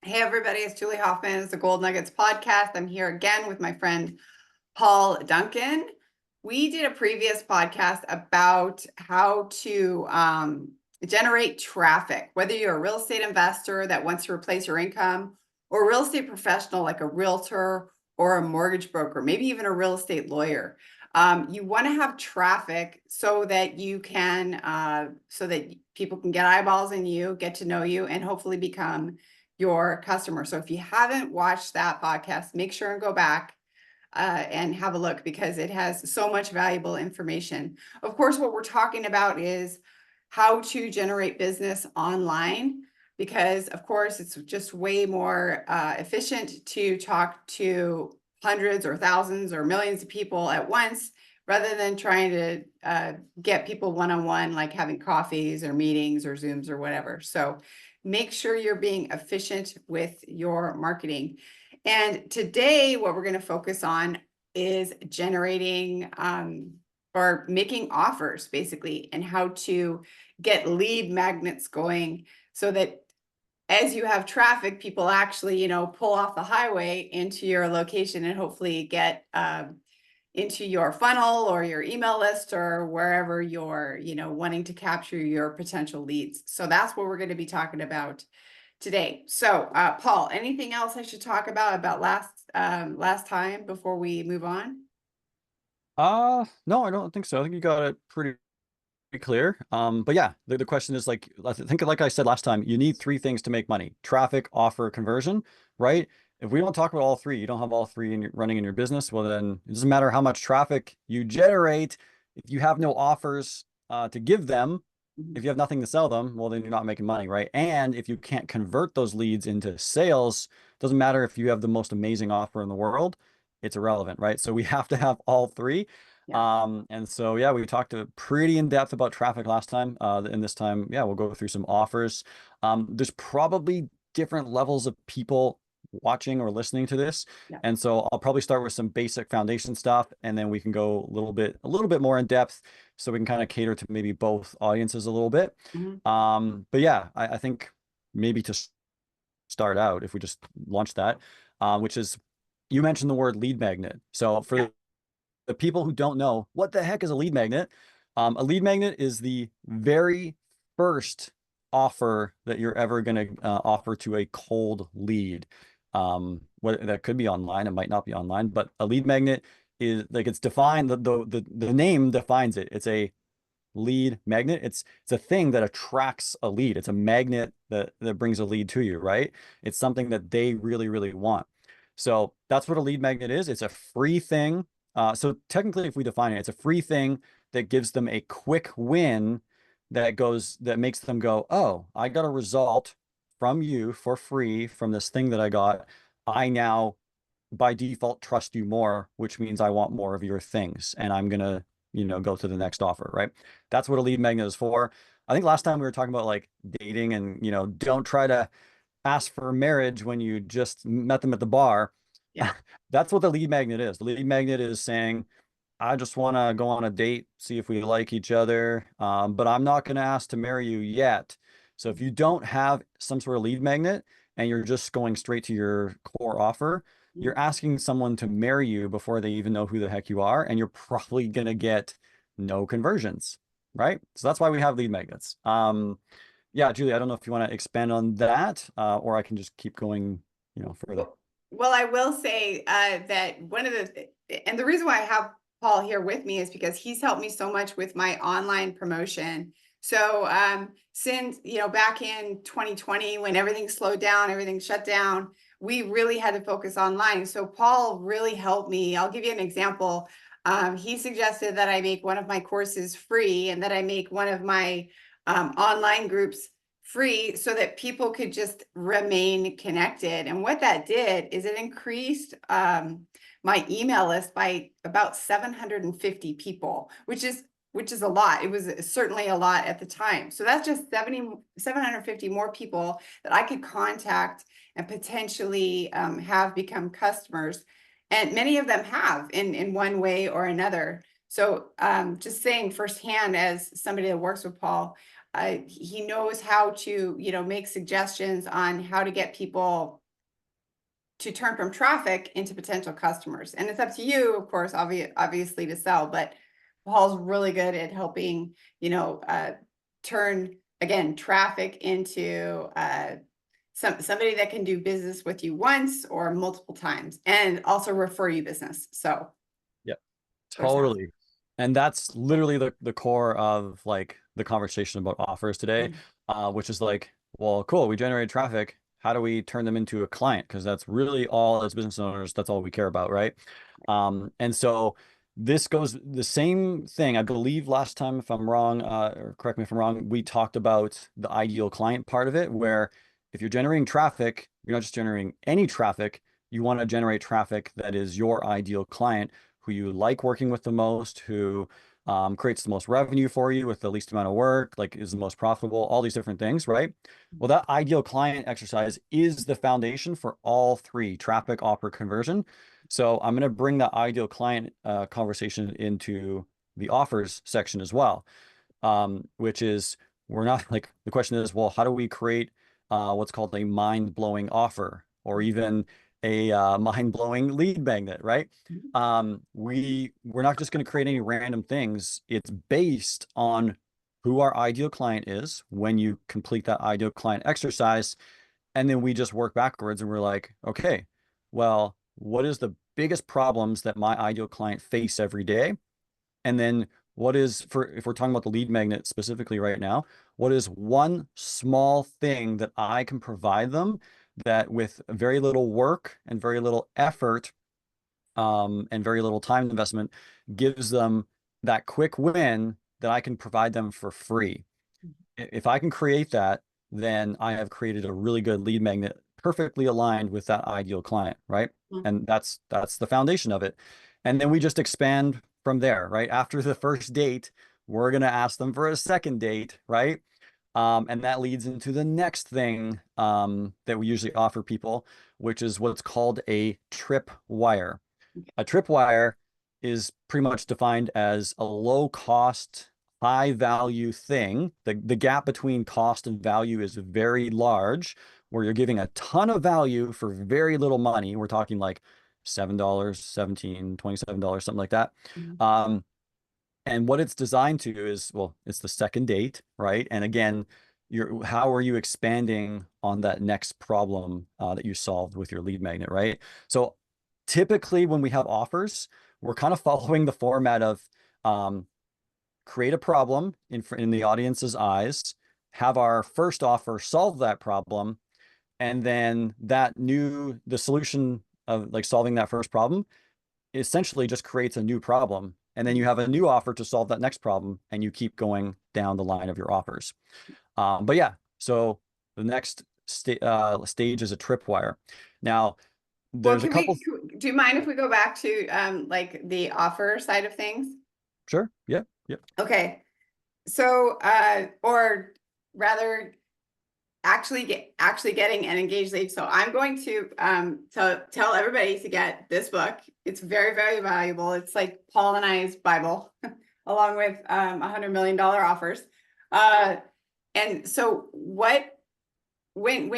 Hey, everybody, it's Julie Hoffman. It's the Gold Nuggets podcast. I'm here again with my friend Paul Duncan. We did a previous podcast about how to generate traffic, whether you're a real estate investor that wants to replace your income, or a real estate professional like a realtor or a mortgage broker, maybe even a real estate lawyer. You want to have traffic so that you can, so that people can get eyeballs in you, get to know you, and hopefully become your customer. So if you haven't watched that podcast, make sure and go back and have a look because it has so much valuable information. Of course, what we're talking about is how to generate business online because, of course, it's just way more efficient to talk to hundreds or thousands or millions of people at once rather than trying to get people one-on-one, like having coffees or meetings or Zooms or whatever. So make sure you're being efficient with your marketing. And today, what we're going to focus on is generating or making offers, basically, and how to get lead magnets going so that as you have traffic, people actually, pull off the highway into your location and hopefully get into your funnel or your email list or wherever you're, wanting to capture your potential leads. So that's what we're going to be talking about today. So, Paul, anything else I should talk about last time before we move on? No, I don't think so. I think you got it pretty clear. But yeah, the question is like, I think like I said last time, you need three things to make money: traffic, offer, conversion, right? If we don't talk about all three, you don't have all three running in your business, well, then it doesn't matter how much traffic you generate. If you have no offers to give them, if you have nothing to sell them, well, then you're not making money, right? And if you can't convert those leads into sales, doesn't matter if you have the most amazing offer in the world, it's irrelevant, right? So we have to have all three. Yeah. And so, yeah, we talked pretty in depth about traffic last time. And this time, yeah, we'll go through some offers. There's probably different levels of people watching or listening to this. Yeah. And so I'll probably start with some basic foundation stuff, and then we can go a little bit more in depth so we can kind of cater to maybe both audiences a little bit. Mhm. But yeah, I think maybe to start out, if we just launch that, which is, you mentioned the word lead magnet. So Yeah. for the people who don't know, what the heck is a lead magnet? A lead magnet is the very first offer that you're ever going to offer to a cold lead. What that could be online, it might not be online, but a lead magnet is like, it's defined, the name defines it. It's a lead magnet. It's a thing that attracts a lead. It's a magnet that brings a lead to you, right? It's something that they really, really want. So that's what a lead magnet is. It's a free thing. So technically, if we define it, it's a free thing that gives them a quick win that makes them go, oh, I got a result from you for free from this thing that I got. I now by default trust you more, which means I want more of your things, and I'm gonna, go to the next offer, right? That's what a lead magnet is for. I think last time we were talking about like dating and, don't try to ask for marriage when you just met them at the bar. Yeah. That's what the lead magnet is. The lead magnet is saying, I just want to go on a date, see if we like each other, but I'm not going to ask to marry you yet. So if you don't have some sort of lead magnet and you're just going straight to your core offer, Mhm. you're asking someone to marry you before they even know who the heck you are, and you're probably going to get no conversions, right? So that's why we have lead magnets. Yeah, Julie, I don't know if you want to expand on that, or I can just keep going, further. Well, I will say that and the reason why I have Paul here with me is because he's helped me so much with my online promotion. So since, back in 2020, when everything slowed down, everything shut down, we really had to focus online. So Paul really helped me. I'll give you an example. He suggested that I make one of my courses free and that I make one of my online groups free so that people could just remain connected. And what that did is it increased my email list by about 750 people, which is a lot. It was certainly a lot at the time. So that's just 750 more people that I could contact and potentially have become customers. And many of them have in one way or another. So just saying firsthand, as somebody that works with Paul, he knows how to, you know, make suggestions on how to get people to turn from traffic into potential customers. And it's up to you, of course, obviously to sell, but Paul's really good at helping, you know, turn, again, traffic into somebody that can do business with you once or multiple times, and also refer you business. So Yeah, there's that. totally. And that's literally the core of like the conversation about offers today, which is like, well, cool, we generated traffic. How do we turn them into a client? Because that's really all as business owners, that's all we care about, right? And so this goes the same thing. I believe last time, if I'm wrong, or correct me if I'm wrong, we talked about the ideal client part of it, where if you're generating traffic, you're not just generating any traffic, you want to generate traffic that is your ideal client, who you like working with the most, who creates the most revenue for you with the least amount of work, like is the most profitable, all these different things, right? Well, that ideal client exercise is the foundation for all three: traffic, offer, conversion. So I'm going to bring that ideal client conversation into the offers section as well, which is, we're not like, the question is, well, how do we create what's called a mind-blowing offer, or even a mind-blowing lead magnet, right? We're not just going to create any random things. It's based on who our ideal client is when you complete that ideal client exercise. And then we just work backwards and we're like, okay, well, what is the biggest problems that my ideal client face every day? And then what is, for, if we're talking about the lead magnet specifically right now, what is one small thing that I can provide them that with very little work and very little effort, and very little time investment, gives them that quick win that I can provide them for free? If I can create that, then I have created a really good lead magnet, perfectly aligned with that ideal client, right? And that's the foundation of it. And then we just expand from there, right? After the first date, we're going to ask them for a second date, right? And that leads into the next thing that we usually offer people, which is what's called a tripwire. A tripwire is pretty much defined as a low cost, high value thing. The gap between cost and value is very large, where you're giving a ton of value for very little money. We're talking like $7, $17, $27, something like that. And what it's designed to is, well, it's the second date, right? And again, how are you expanding on that next problem that you solved with your lead magnet, right? So typically when we have offers, we're kind of following the format of create a problem in the audience's eyes, have our first offer solve that problem, and then the solution of like solving that first problem essentially just creates a new problem. And then you have a new offer to solve that next problem, and you keep going down the line of your offers. But yeah, so the next stage is a tripwire. Now, Well, there's a couple. do you mind if we go back to like the offer side of things? Sure. Yeah. Yep. Okay. So, or rather, actually getting an engaged lead. So I'm going to tell everybody to get this book. It's very, very valuable. It's like Paul and I's Bible, along with $100 million offers. And so when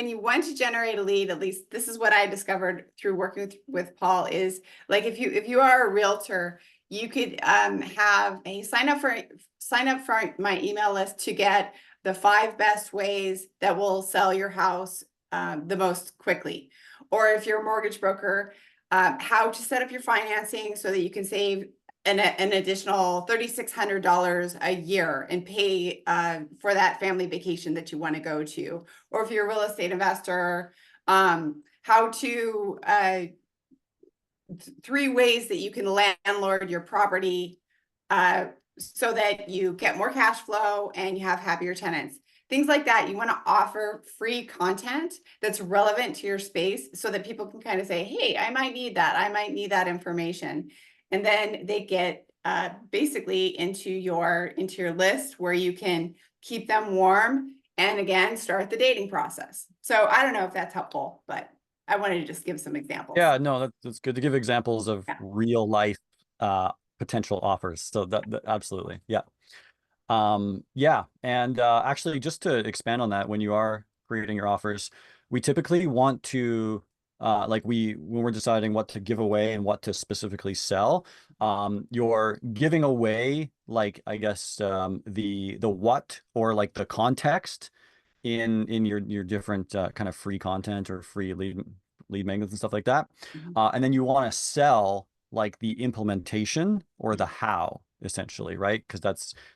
you want to generate a lead, at least this is what I discovered through working with Paul, is like if you are a realtor, you could have a sign up for my email list to get the 5 best ways that will sell your house the most quickly. Or if you're a mortgage broker, how to set up your financing so that you can save an additional $3,600 a year and pay for that family vacation that you want to go to. Or if you're a real estate investor, how to 3 ways that you can landlord your property so that you get more cash flow and you have happier tenants. Things like that. You want to offer free content that's relevant to your space so that people can kind of say, hey, I might need that. I might need that information. And then they get basically into your list where you can keep them warm and again, start the dating process. So I don't know if that's helpful, but I wanted to just give some examples. Yeah, no, that's good to give examples of Yeah. real life potential offers. So that absolutely. Yeah. Yeah. And actually, just to expand on that, when you are creating your offers, we typically want to like when we're deciding what to give away and what to specifically sell, you're giving away like I guess the what or like the context in your different kind of free content or free lead magnets and stuff like that. Mhm. And then you want to sell like the implementation or the how essentially, right? Because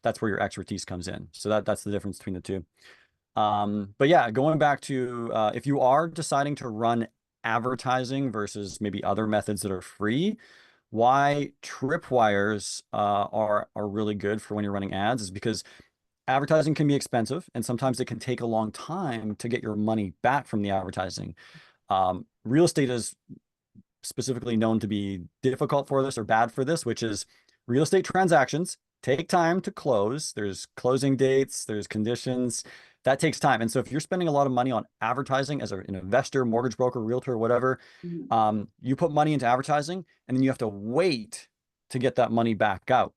that's where your expertise comes in. So that's the difference between the two. But yeah, going back to if you are deciding to run advertising versus maybe other methods that are free, why tripwires are really good for when you're running ads is because advertising can be expensive and sometimes it can take a long time to get your money back from the advertising. Real estate is specifically known to be difficult for this or bad for this, which is real estate transactions take time to close. There's closing dates, there's conditions. That takes time. And so if you're spending a lot of money on advertising as an investor, mortgage broker, realtor, whatever, Mhm. you put money into advertising and then you have to wait to get that money back out,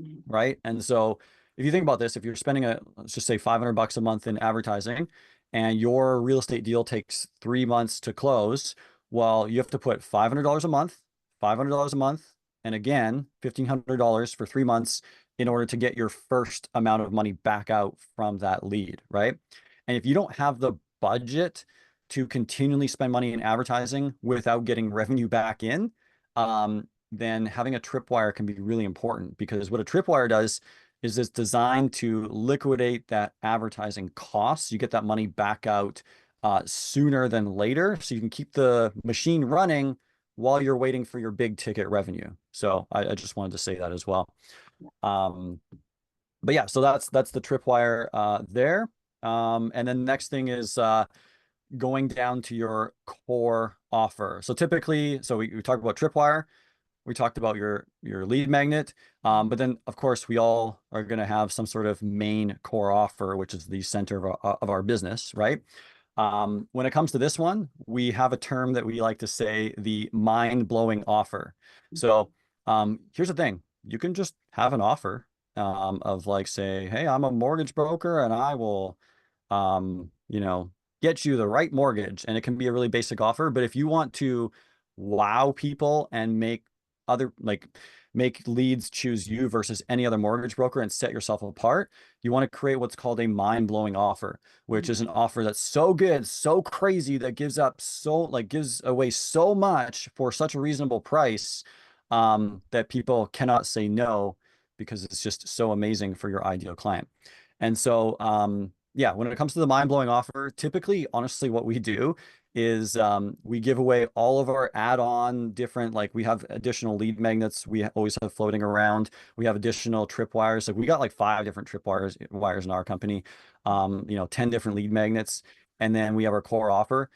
Mhm. right? And so if you think about this, if you're spending let's just say $500 a month in advertising and your real estate deal takes 3 months to close, well, you have to put $500 a month, $500 a month, and again, $1,500 for 3 months in order to get your first amount of money back out from that lead, right? And if you don't have the budget to continually spend money in advertising without getting revenue back in, then having a tripwire can be really important because what a tripwire does is it's designed to liquidate that advertising costs. You get that money back out sooner than later, so you can keep the machine running while you're waiting for your big ticket revenue. So I just wanted to say that as well. Um, but yeah, so that's the tripwire there. And then next thing is going down to your core offer. So typically, so we talked about tripwire. We talked about your lead magnet, but then of course we all are going to have some sort of main core offer, which is the center of our business, right? When it comes to this one, we have a term that we like to say the mind-blowing offer. So here's the thing: you can just have an offer of like say, hey, I'm a mortgage broker and I will, get you the right mortgage, and it can be a really basic offer. But if you want to wow people and other like make leads choose you versus any other mortgage broker and set yourself apart, you want to create what's called a mind-blowing offer, which is an offer that's so good, so crazy that gives away so much for such a reasonable price that people cannot say no because it's just so amazing for your ideal client. And so yeah, when it comes to the mind-blowing offer, typically, honestly, what we do is we give away all of our add-on different, like we have additional lead magnets we always have floating around. We have additional tripwires. Like we got like 5 different tripwires in our company, 10 different lead magnets. And then we have our core offer.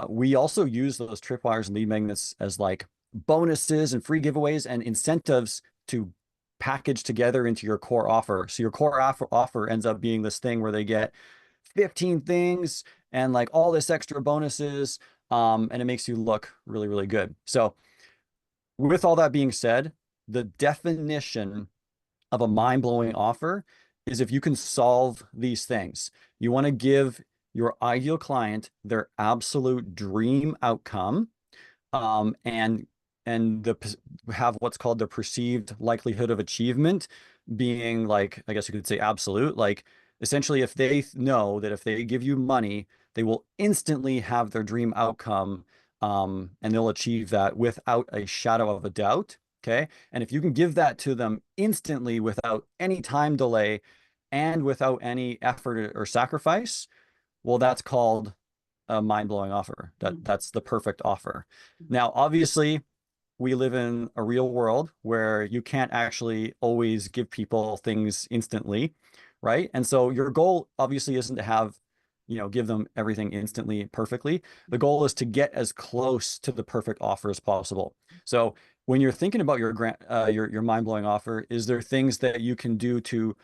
We also use those tripwires and lead magnets as like bonuses and free giveaways and incentives to package together into your core offer. So your core offer ends up being this thing where they get 15 things and like all this extra bonuses. And it makes you look really, really good. So with all that being said, the definition of a mind-blowing offer is if you can solve these things. You want to give your ideal client their absolute dream outcome, and have what's called the perceived likelihood of achievement being like, I guess you could say absolute. Like essentially, if they know that if they give you money, they will instantly have their dream outcome, and they'll achieve that without a shadow of a doubt. Okay. And if you can give that to them instantly without any time delay and without any effort or sacrifice, well, that's called a mind-blowing offer. That's the perfect offer. Now, obviously, we live in a real world where you can't actually always give people things instantly, right? And so your goal obviously isn't to give them everything instantly perfectly. The goal is to get as close to the perfect offer as possible. So when you're thinking about your mind-blowing offer, is there things that you can do to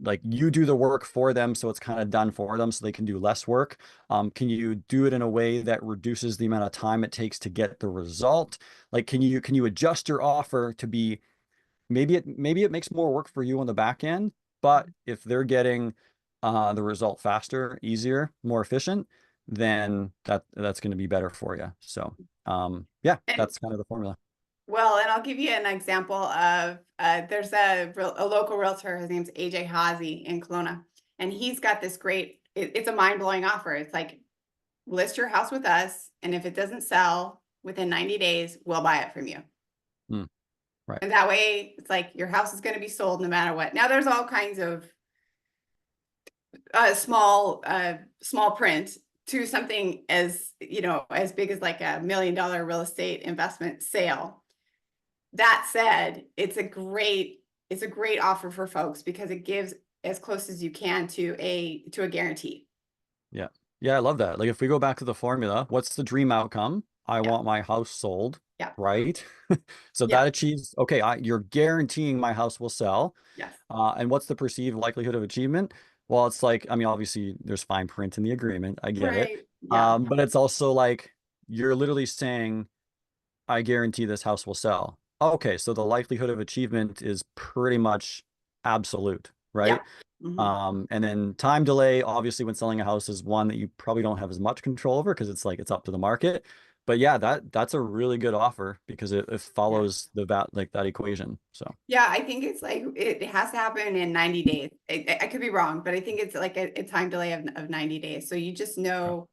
like you do the work for them so it's kind of done for them so they can do less work? Can you do it in a way that reduces the amount of time it takes to get the result? Like, can you adjust your offer to be maybe it makes more work for you on the back end, But if they're getting the result faster, easier, more efficient, then that's going to be better for you. So yeah, And that's kind of the formula. well, and I'll give you an example of there's a local realtor. His name's AJ Hazy in Kelowna, and he's got this great. It's a mind blowing offer. It's like, list your house with us, and if it doesn't sell within 90 days, we'll buy it from you. Right. And that way, it's like your house is going to be sold no matter what. Now, there's all kinds of small print to something as as big as like $1 million real estate investment sale. That said, it's a great offer for folks because it gives as close as you can to a guarantee. Yeah. Yeah, I love that. Like if we go back to the formula, what's the dream outcome? I Yeah. want my house sold, Yeah. right? So Yeah. that achieves, okay, you're guaranteeing my house will sell. Yes. And what's the perceived likelihood of achievement? Well, it's like, I mean, obviously there's fine print in the agreement. I get it. Right. Yeah. But it's also like you're literally saying, I guarantee this house will sell. Okay, so the likelihood of achievement is pretty much absolute, Yeah. right? Mhm. And then time delay, obviously, when selling a house is one that you probably don't have as much control over because it's like it's up to the market. But yeah, that's a really good offer because it Yeah. follows that equation. So Yeah, I think it's like it has to happen in 90 days. I could be wrong, but I think it's like a time delay of 90 days. So you just yeah. know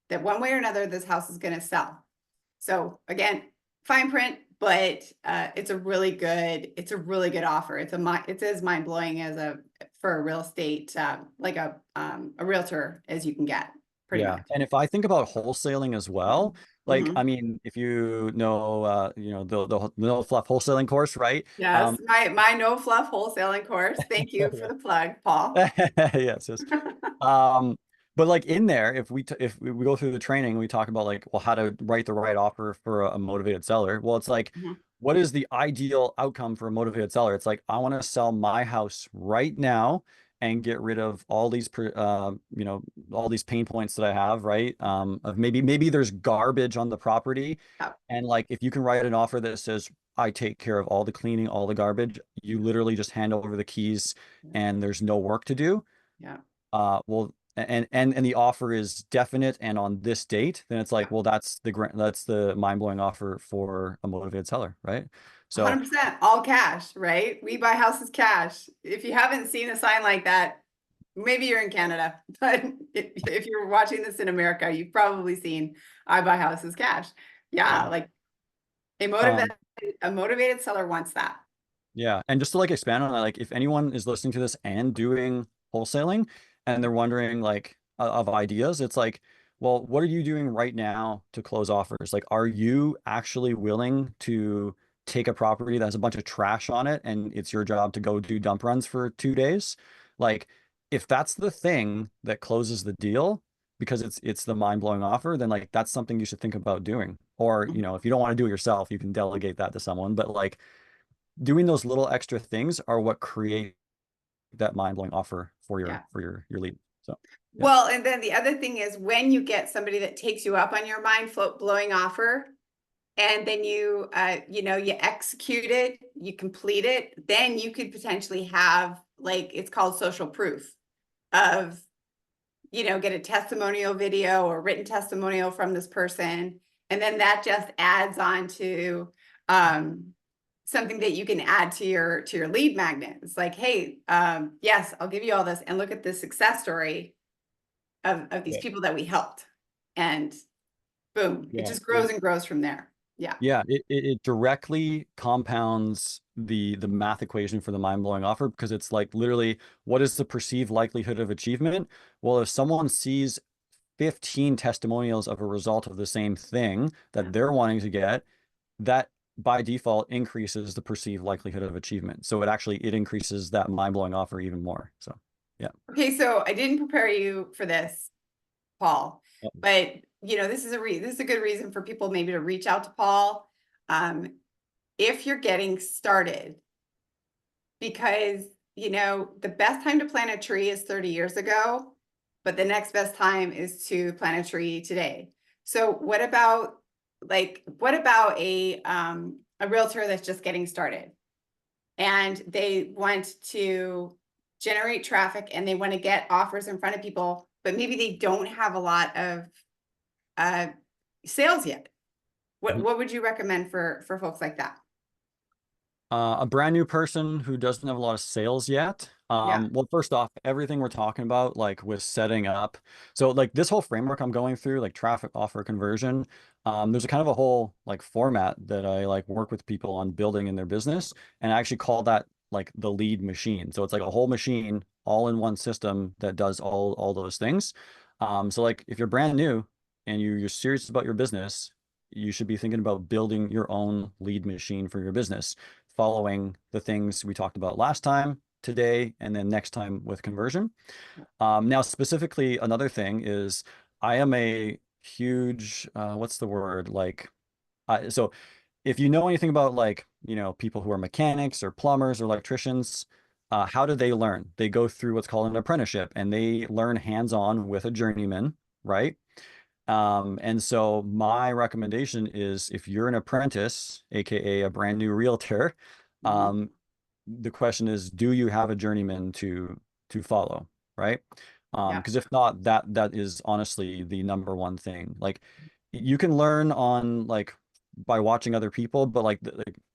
that one way or another, this house is going to sell. So again, fine print, but it's a really good offer. It's as mind blowing as for a real estate like a realtor as you can get, pretty Yeah. much. And if I think about wholesaling as well, like Mm-hmm. I mean, if you know the no fluff wholesaling course, right? Yes, my no fluff wholesaling course. Thank you for the plug, Paul. Yes, yes. Um, but like in there, if we go through the training, we talk about like, well, how to write the right offer for a motivated seller. Well, it's like, Mhm. what is the ideal outcome for a motivated seller? It's like, I want to sell my house right now and get rid of all these, all these pain points that I have, right? Of maybe there's garbage on the property, Yeah. and like if you can write an offer that says, I take care of all the cleaning, all the garbage, you literally just hand over the keys and there's no work to do. Yeah. Well, and the offer is definite and on this date, then it's Yeah. like, well, that's the mind-blowing offer for a motivated seller, right? So 100% all cash, right? We buy houses cash. If you haven't seen a sign like that, maybe you're in Canada, but if you're watching this in America, you've probably seen I buy houses cash. Yeah, yeah. like a Um, motivated seller wants that. Yeah. And just to like expand on that, like if anyone is listening to this and doing wholesaling and they're wondering like of ideas, it's like, well, what are you doing right now to close offers? Like, are you actually willing to take a property that has a bunch of trash on it and it's your job to go do dump runs for 2 days? Like, if that's the thing that closes the deal because it's the mind-blowing offer, then like that's something you should think about doing. Or, if you don't want to do it yourself, you can delegate that to someone. But like doing those little extra things are what create that mind-blowing offer for your Yeah. your lead. So yeah. Well, and then the other thing is when you get somebody that takes you up on your mind blowing offer, and then you you execute it, you complete it, then you could potentially have, like, it's called social proof of, get a testimonial video or written testimonial from this person, and then that just adds on to something that you can add to your lead magnet. It's like, hey, yes, I'll give you all this, and look at this success story of these Yeah. people that we helped, and boom, it Yeah. just grows and grows from there. Yeah. Yeah, it directly compounds the math equation for the mind-blowing offer because it's like literally what is the perceived likelihood of achievement? Well, if someone sees 15 testimonials of a result of the same thing Yeah. that they're wanting to get, that by default increases the perceived likelihood of achievement. So it increases that mind-blowing offer even more. So yeah. Okay, so I didn't prepare you for this, Paul, but this is a good reason for people maybe to reach out to Paul if you're getting started, because the best time to plant a tree is 30 years ago, but the next best time is to plant a tree today. So what about a realtor that's just getting started and they want to generate traffic and they want to get offers in front of people, but maybe they don't have a lot of sales yet. What would you recommend for folks like that? A brand new person who doesn't have a lot of sales yet. Yeah. Well, first off, everything we're talking about, like with setting up, so like this whole framework I'm going through, like traffic, offer, conversion, there's a kind of a whole like format that I like work with people on building in their business, and I actually call that like the lead machine. So it's like a whole machine all in one system that does all those things. So like if you're brand new and you're serious about your business, you should be thinking about building your own lead machine for your business, following the things we talked about last time, today, and then next time with conversion. Now, specifically, another thing is I am a huge, what's the word? Like, so if you know anything about like, people who are mechanics or plumbers or electricians, how do they learn? They go through what's called an apprenticeship and they learn hands-on with a journeyman, right? And so my recommendation is if you're an apprentice, aka a brand new realtor, Mhm. um, the question is, do you have a journeyman to follow, right? Yeah. Because if not, that is honestly the number one thing. Like you can learn on like by watching other people, but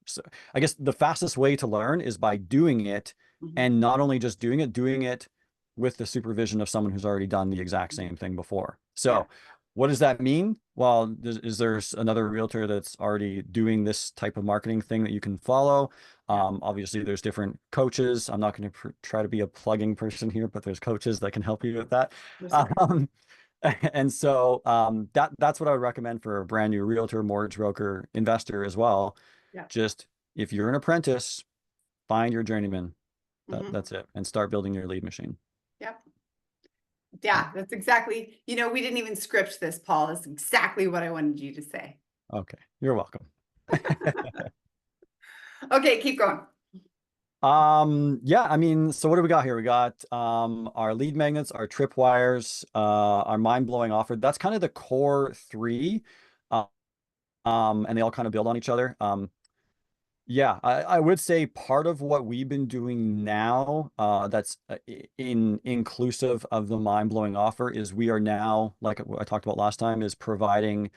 so I guess the fastest way to learn is by doing it, Mhm. and not only just doing it with the supervision of someone who's already done the exact same thing before. Yeah. So what does that mean? Well, is there another realtor that's already doing this type of marketing thing that you can follow? Yeah. Obviously, there's different coaches. I'm not going to try to be a plugging person here, but there's coaches that can help you with that. That's okay. Um, and so that's what I would recommend for a brand new realtor, mortgage broker, investor as well. Yeah. Just if you're an apprentice, find your journeyman. Mhm. That's it, and start building your lead machine. Yeah. Yeah. Yeah, that's exactly, we didn't even script this, Paul. That's exactly what I wanted you to say. Okay, you're welcome. Okay, keep going. Yeah, I mean, so what do we got here? We got our lead magnets, our tripwires, our mind-blowing offer. That's kind of the core three. Uh, and they all kind of build on each other. Yeah, I would say part of what we've been doing now, that's inclusive of the mind-blowing offer, is we are now, like I talked about last time, is providing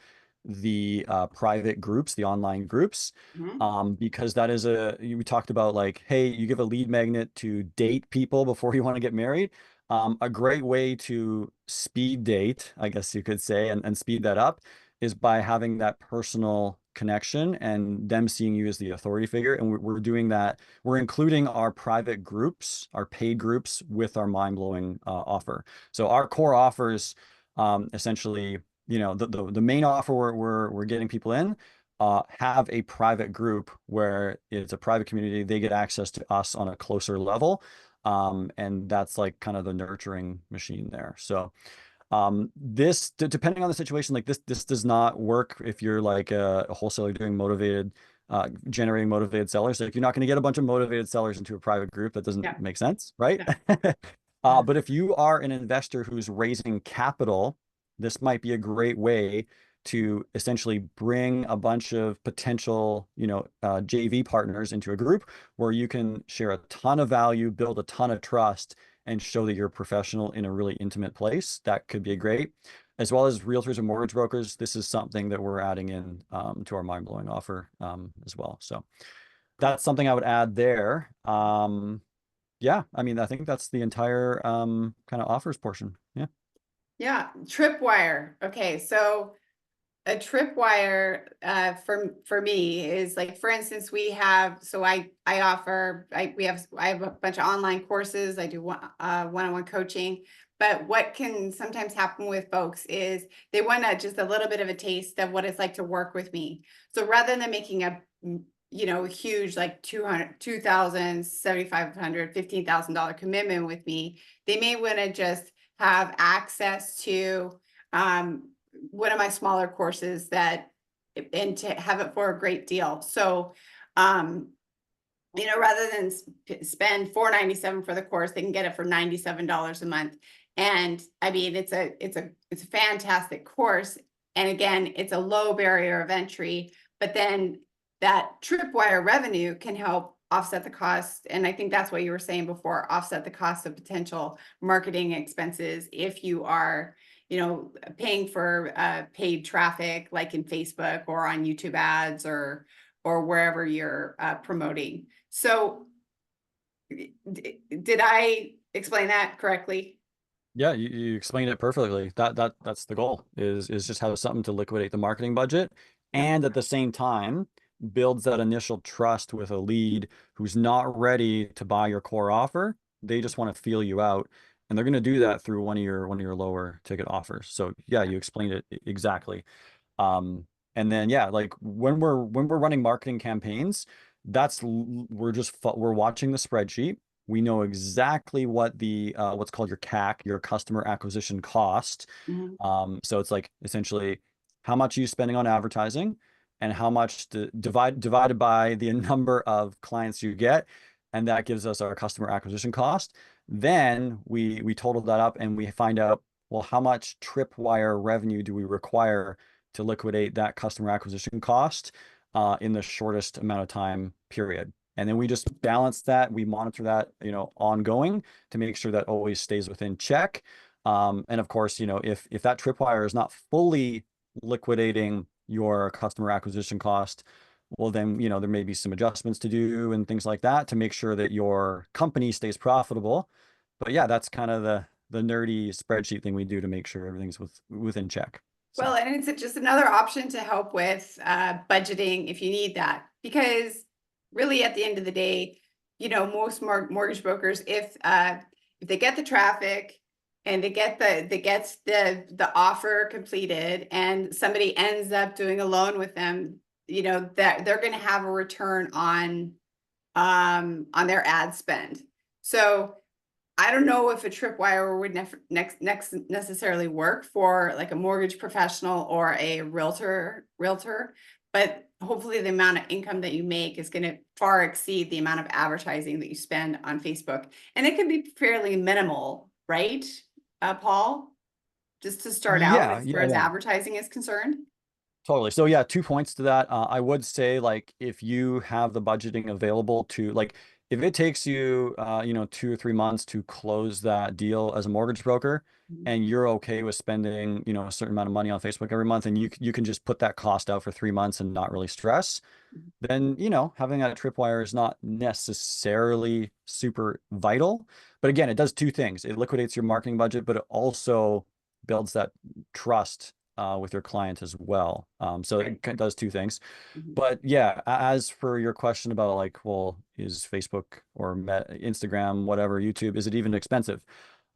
the private groups, the online groups, Mhm. because that is we talked about like, hey, you give a lead magnet to date people before you want to get married. A great way to speed date, I guess you could say, and speed that up is by having that personal connection and them seeing you as the authority figure. And we're doing that. We're including our private groups, our paid groups with our mind-blowing offer. So our core offers, essentially, the main offer we're getting people in, have a private group where it's a private community. They get access to us on a closer level. And that's like kind of the nurturing machine there. So this, depending on the situation, like this does not work if you're like a wholesaler doing generating motivated sellers. Like you're not going to get a bunch of motivated sellers into a private group. That doesn't Yeah. make sense, right? Yeah. But if you are an investor who's raising capital, this might be a great way to essentially bring a bunch of potential, JV partners into a group where you can share a ton of value, build a ton of trust, and show that you're a professional in a really intimate place. That could be great. As well as realtors and mortgage brokers, this is something that we're adding in to our mind-blowing offer as well. So that's something I would add there. Yeah, I mean, I think that's the entire kind of offers portion. Yeah. Yeah. Tripwire. Okay. So a tripwire for me is like, for instance, we have, so I offer, I have a bunch of online courses. I do one-on-one coaching. But what can sometimes happen with folks is they want just a little bit of a taste of what it's like to work with me. So rather than making a huge like 200, 2,000, 7,500, $15,000 commitment with me, they may want to just have access to one of my smaller courses and to have it for a great deal. So, rather than spend $497 for the course, they can get it for $97 a month. And I mean, it's a fantastic course. And again, it's a low barrier of entry, but then that tripwire revenue can help offset the cost. And I think that's what you were saying before, offset the cost of potential marketing expenses if you are, paying for paid traffic, like in Facebook or on YouTube ads or wherever you're promoting. So did I explain that correctly? Yeah, you explained it perfectly. That's the goal is just have something to liquidate the marketing budget, Yeah. and at the same time builds that initial trust with a lead who's not ready to buy your core offer. They just want to feel you out, and they're going to do that through one of your lower ticket offers. So yeah, you explained it exactly. And then yeah, like when we're running marketing campaigns, we're watching the spreadsheet. We know exactly what the what's called your CAC, your customer acquisition cost. Mhm. So it's like essentially how much are you spending on advertising and how much divided by the number of clients you get, and that gives us our customer acquisition cost. Then we total that up and we find out, well, how much tripwire revenue do we require to liquidate that customer acquisition cost in the shortest amount of time period. And then we just balance that. We monitor that, ongoing to make sure that always stays within check. And of course, if that tripwire is not fully liquidating your customer acquisition cost, well, then, there may be some adjustments to do and things like that to make sure that your company stays profitable. But yeah, that's kind of the nerdy spreadsheet thing we do to make sure everything's within check. Well, So and it's just another option to help with budgeting if you need that, because really at the end of the day, most mortgage brokers, if they get the traffic and they get the offer completed and somebody ends up doing a loan with them, that they're going to have a return on their ad spend. So I don't know if a tripwire would next necessarily work for like a mortgage professional or a realtor, but hopefully the amount of income that you make is going to far exceed the amount of advertising that you spend on Facebook. And it can be fairly minimal, right, Paul? Just to start out yeah, as far yeah, as yeah. advertising is concerned. Totally. So yeah, 2 points to that. I would say like if you have the budgeting available to like if it takes you 2 or 3 months to close that deal as a mortgage broker Mhm. and you're okay with spending, a certain amount of money on Facebook every month and you can just put that cost out for 3 months and not really stress, then having that tripwire is not necessarily super vital. But again, it does two things. It liquidates your marketing budget, but it also builds that trust with your client as well. So Right. it does two things. Mhm. But yeah, as for your question about like, well, is Facebook or Instagram, whatever, YouTube, is it even expensive?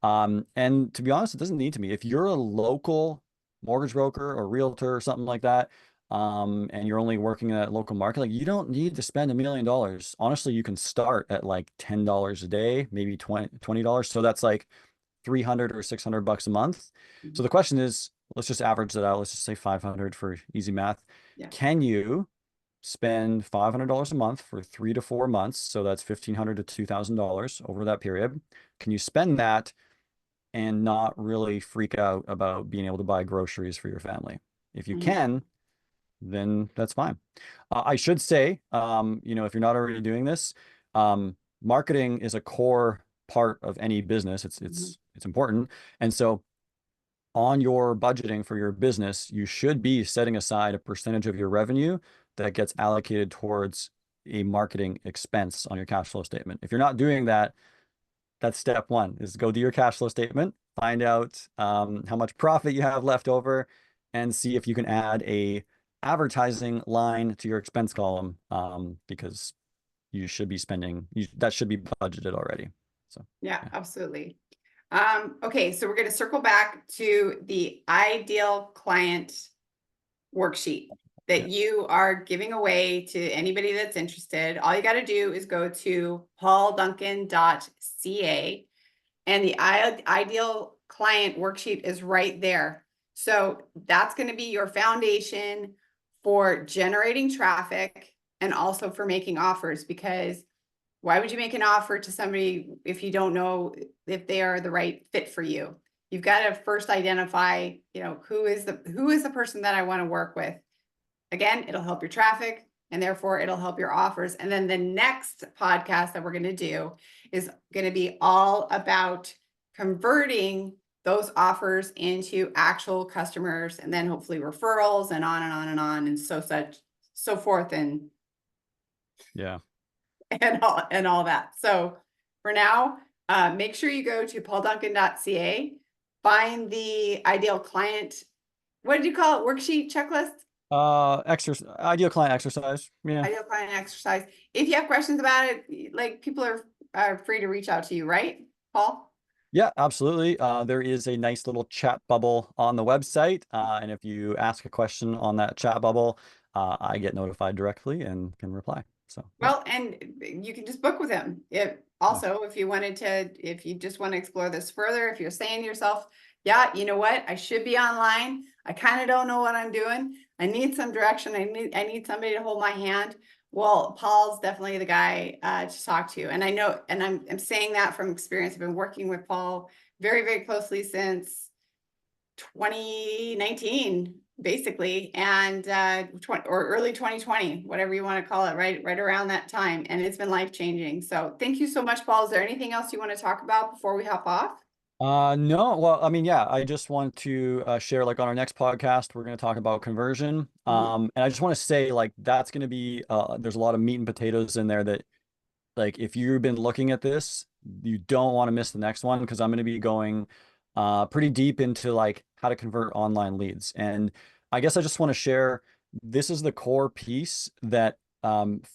And to be honest, it doesn't need to be. If you're a local mortgage broker or realtor or something like that, and you're only working in that local market, like you don't need to spend $1 million. Honestly, you can start at like $10 a day, maybe $20. So that's like 300 or 600 bucks a month. So Mhm. the question is, let's just average that out. Let's just say 500 for easy math. Yeah. Can you spend $500 a month for 3 to 4 months? So that's $1,500 to $2,000 over that period. Can you spend that and not really freak out about being able to buy groceries for your family? If you Mhm. can, then that's fine. I should say, if you're not already doing this, marketing is a core part of any business. It's Mhm. it's it's important. And so on your budgeting for your business, you should be setting aside a percentage of your revenue that gets allocated towards a marketing expense on your cash flow statement. If you're not doing that, that's step one, is go do your cash flow statement, find out how much profit you have left over, and see if you can add a advertising line to your expense column, because you should be spending, that should be budgeted already. So Yeah, yeah. absolutely. Okay, so we're going to circle back to the ideal client worksheet that Yeah. you are giving away to anybody that's interested. All you got to do is go to paulduncan.ca and the ideal client worksheet is right there. So that's going to be your foundation for generating traffic and also for making offers, because why would you make an offer to somebody if you don't know if they are the right fit for you? You've got to first identify, who is the person that I want to work with. Again, it'll help your traffic and therefore it'll help your offers. And then the next podcast that we're going to do is going to be all about converting those offers into actual customers, and then hopefully referrals, and on and on and on, and so forth, and Yeah. and all that. So for now, make sure you go to paulduncan.ca, find the ideal client. What did you call it? Worksheet, checklist? Ideal client exercise. Yeah. Ideal client exercise. If you have questions about it, like, people are free to reach out to you, right, Paul? Yeah, absolutely. There is a nice little chat bubble on the website. And if you ask a question on that chat bubble, I get notified directly and can reply. So, yeah. Well, and you can just book with him. If you just want to explore this further, if you're saying to yourself, yeah, you know what, I should be online, I kind of don't know what I'm doing, I need some direction, I need somebody to hold my hand. Well, Paul's definitely the guy to talk to. And I know, and I'm saying that from experience. I've been working with Paul very, very closely since 2019, basically, and or early 2020, whatever you want to call it, right around that time. And it's been life-changing. So thank you so much, Paul. Is there anything else you want to talk about before we hop off? No, well, I mean, yeah, I just want to share, like, on our next podcast, we're going to talk about conversion. And I just want to say, like, that's going to be there's a lot of meat and potatoes in there that, like, if you've been looking at this, you don't want to miss the next one, because I'm going to be going pretty deep into, like, how to convert online leads. And I guess I just want to share, this is the core piece that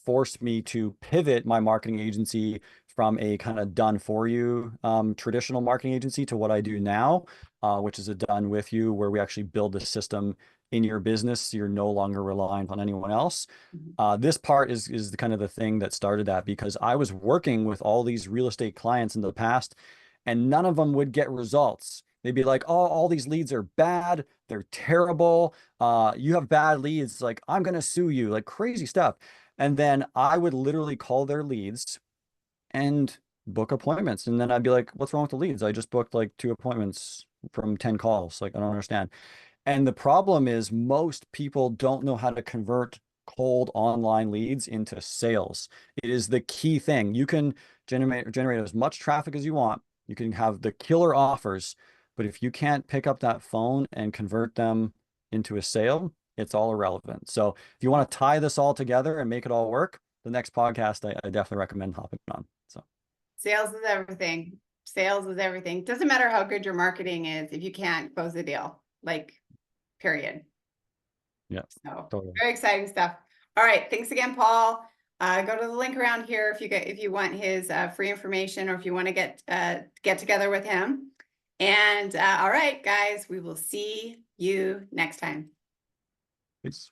forced me to pivot my marketing agency from a kind of done for you traditional marketing agency to what I do now, which is a done with you, where we actually build the system in your business. So you're no longer reliant on anyone else. This part is the kind of the thing that started that, because I was working with all these real estate clients in the past, and none of them would get results. They'd be like, oh, all these leads are bad, they're terrible, you have bad leads, like, I'm gonna sue you, like, crazy stuff. And then I would literally call their leads and book appointments, and then I'd be like, what's wrong with the leads? I just booked like 2 appointments from 10 calls, like, I don't understand. And the problem is, most people don't know how to convert cold online leads into sales. It is the key thing. You can generate as much traffic as you want. You can have the killer offers, but if you can't pick up that phone and convert them into a sale, it's all irrelevant. So if you want to tie this all together and make it all work, the next podcast, I definitely recommend hopping on. So Sales is everything. Sales is everything. Doesn't matter how good your marketing is if you can't close a deal, like, period. yeah, So totally. very exciting stuff. All right. Thanks again, Paul. Go to the link around here if you want his free information, or if you want to get together with him. And all right, guys, we will see you next time. Peace.